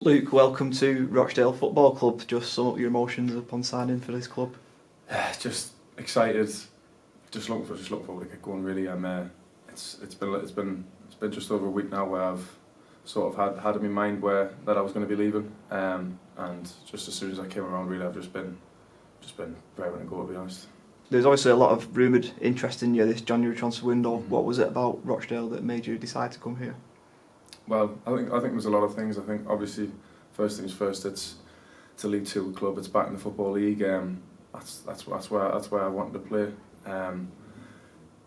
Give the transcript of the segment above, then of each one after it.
Luke, welcome to Rochdale Football Club. Just sum up your emotions upon signing for this club. Just excited, just looking forward to get going. Really, it's been just over a week now where I've sort of had in my mind that I was going to be leaving, and just as soon as I came around, really, I've just been very to go, to be honest. There's obviously a lot of rumoured interest in you this January transfer window. What was it about Rochdale that made you decide to come here? Well, I think there's a lot of things. I think obviously, first things first, it's a League Two club. It's back in the Football League. That's where I wanted to play.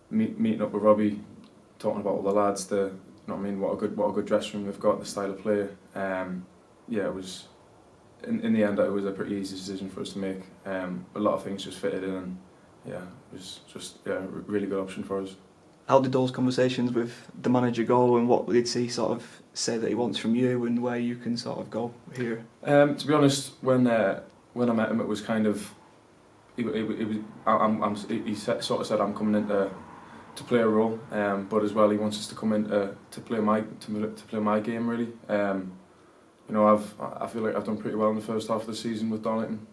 Meeting up with Robbie, talking about all the lads, you know what I mean, what a good dressing room they've got, the style of play. It was in the end it was a pretty easy decision for us to make. A lot of things just fitted in, and it was just a really good option for us. How did those conversations with the manager go, and what did he sort of say that he wants from you, and where you can sort of go here? To be honest, when I met him, it was kind of he sort of said I'm coming in to play a role, but as well he wants us to come in to play my game, really. I feel like I've done pretty well in the first half of the season with Darlington,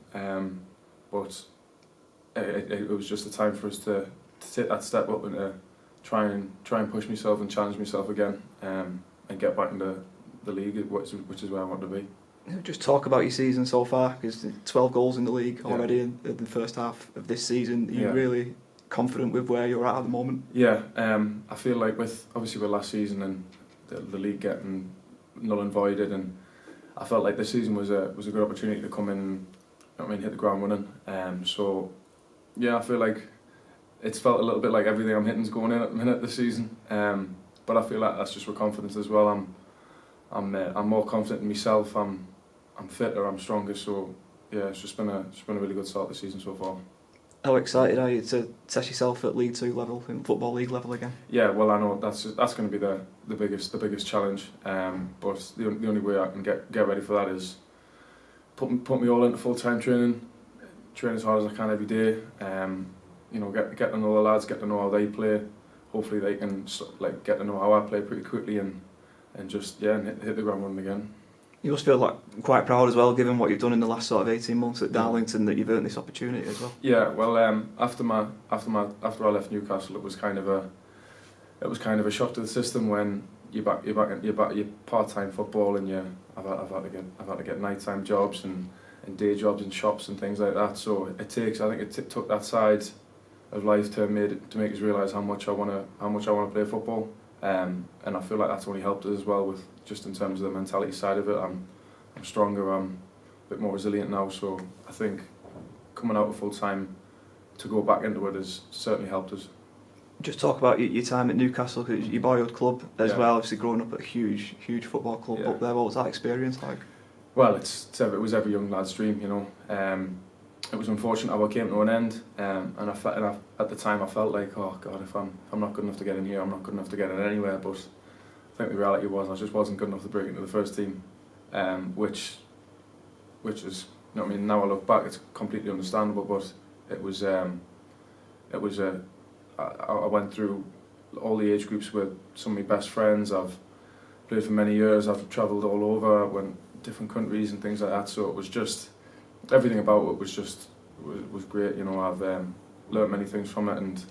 but it was just a time for us to take that step up and to try and push myself and challenge myself again, and get back into the league, which is where I want to be. Just talk about your season so far, because 12 goals in the league already in the first half of this season. Are you really confident with where you're at the moment? Yeah, I feel like with last season and the league getting null and voided, and I felt like this season was a good opportunity to come in, hit the ground running. So yeah, I feel like it's felt a little bit like everything I'm hitting's going in at the minute this season. But I feel like that's just with confidence as well. I'm more confident in myself. I'm fitter. I'm stronger. So yeah, it's just been a really good start this season so far. How excited are you to test yourself at League Two level, in Football League level again? Yeah, well, I know that's going to be the biggest challenge. But the only way I can get ready for that is put me all into full-time training, train as hard as I can every day. Get to know the lads, get to know how they play. Hopefully they can get to know how I play pretty quickly, and just hit the ground running again. You must feel quite proud as well, given what you've done in the last sort of 18 months at Darlington, that you've earned this opportunity as well. Yeah, well, after I left Newcastle, it was kind of a shock to the system when you're back your part-time football, and I've had to get night-time jobs and day jobs in shops and things like that. So it took that side of life to make us realise how much I want to play football. And I feel like that's only helped us as well, with just in terms of the mentality side of it. I'm stronger, I'm a bit more resilient now, so I think coming out of full time to go back into it has certainly helped us. Just talk about your time at Newcastle, cause your boyhood club as well, obviously growing up at a huge football club up there. What was that experience like? Well, it was every young lad's dream, It was unfortunate how it came to an end, and at the time I felt like, oh God, if I'm not good enough to get in here, I'm not good enough to get in anywhere. But I think the reality was I just wasn't good enough to break into the first team, which is, now I look back, it's completely understandable. But I went through all the age groups with some of my best friends. I've played for many years. I've travelled all over, went different countries and things like that. So it was just, everything about it was great. I've learnt many things from it, and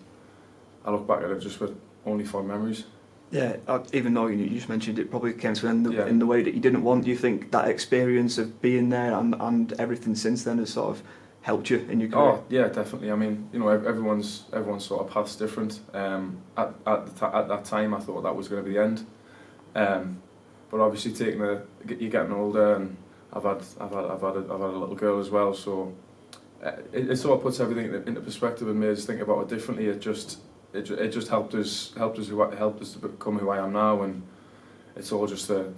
I look back at it just with only fond memories. Yeah, even though you just mentioned it probably came to an end in the way that you didn't want, do you think that experience of being there and everything since then has sort of helped you in your career? Oh yeah, definitely. Everyone's sort of path's different. At that time, I thought that was going to be the end. But obviously, you're getting older, and I've had a little girl as well, so it sort of puts everything into perspective and made us think about it differently. It just helped us to become who I am now, and it's all just a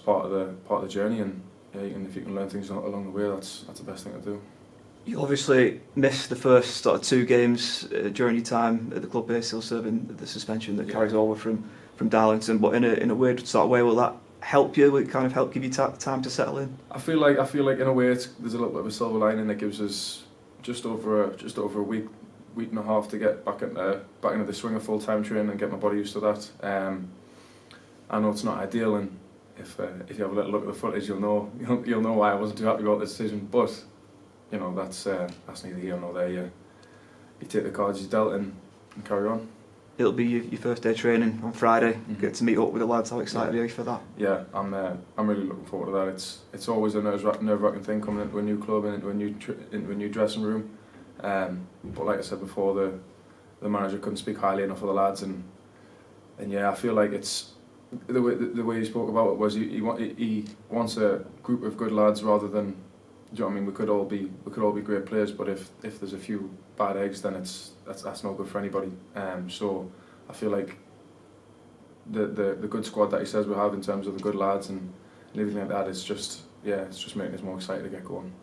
part of the journey. And if you can learn things along the way, that's the best thing to do. You obviously missed the first sort of 2 games during your time at the club here, still serving the suspension that carries over from Darlington. But in a weird sort of way, will that help you? Will it kind of help give you time to settle in? I feel like in a way there's a little bit of a silver lining that gives us just over a week and a half to get back into the swing of full-time training and get my body used to that. I know it's not ideal, and if you have a little look at the footage, you'll know why I wasn't too happy about the decision. But you know, that's neither here nor there. You take the cards you dealt and carry on. It'll be your first day training on Friday. Get to meet up with the lads. How excited are you for that? Yeah, I'm really looking forward to that. It's always a nerve-wracking thing coming into a new club and into a new dressing room. But like I said before, the manager couldn't speak highly enough of the lads, and yeah, I feel like it's the way he spoke about it was he wants a group of good lads rather than, do you know what I mean? We could all be great players, but if there's a few bad eggs, then that's not good for anybody. So I feel like the good squad that he says we have in terms of the good lads and everything like that, it's just making us more excited to get going.